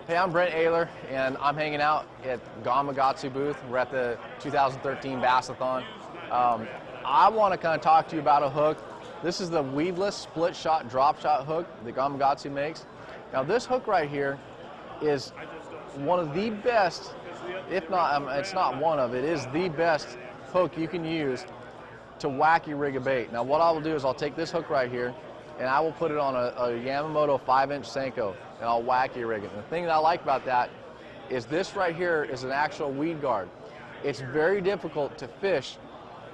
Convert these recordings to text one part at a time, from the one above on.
Hey, I'm Brent Ehrler, and I'm hanging out at Gamakatsu booth. We're at the 2013 B.A.S.S-a-thon. I want to kind of talk to you about a hook. This is the weedless split shot drop shot hook that Gamakatsu makes. Now this hook right here is one of the best, if not, it's not one of, it is the best hook you can use to wacky rig a bait. Now what I will do is I'll take this hook right here and I will put it on a Yamamoto 5-inch Senko and I'll wacky rig it. And the thing that I like about that is this right here is an actual weed guard. It's very difficult to fish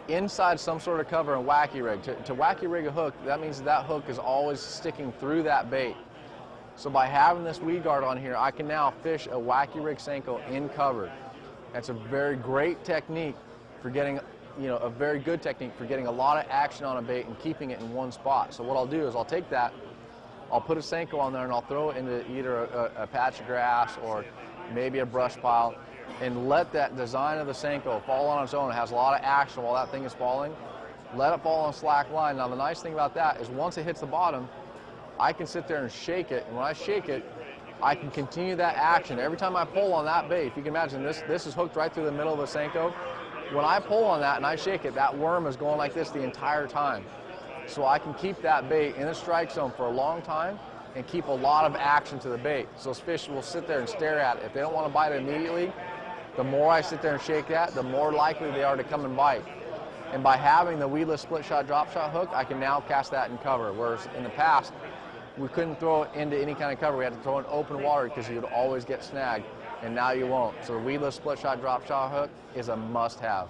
inside some sort of cover and wacky rig. To wacky rig a hook, that means that hook is always sticking through that bait. So by having this weed guard on here, I can now fish a wacky rig Senko in cover. That's a very great technique for getting, a very good technique for getting a lot of action on a bait and keeping it in one spot. So what I'll do is I'll take that, I'll put a Senko on there and I'll throw it into either a patch of grass or maybe a brush pile and let that design of the Senko fall on its own. It has a lot of action while that thing is falling. Let it fall on slack line. Now the nice thing about that is once it hits the bottom, I can sit there and shake it, and when I shake it, I can continue that action. Every time I pull on that bait, if you can imagine this is hooked right through the middle of the Senko. When I pull on that and I shake it, that worm is going like this the entire time. So I can keep that bait in the strike zone for a long time and keep a lot of action to the bait. So those fish will sit there and stare at it. If they don't want to bite it immediately, the more I sit there and shake that, the more likely they are to come and bite. And by having the weedless split shot drop shot hook, I can now cast that in cover. Whereas in the past, we couldn't throw it into any kind of cover. We had to throw it in open water because you would always get snagged, and now you won't. So the weedless split shot drop shot hook is a must-have.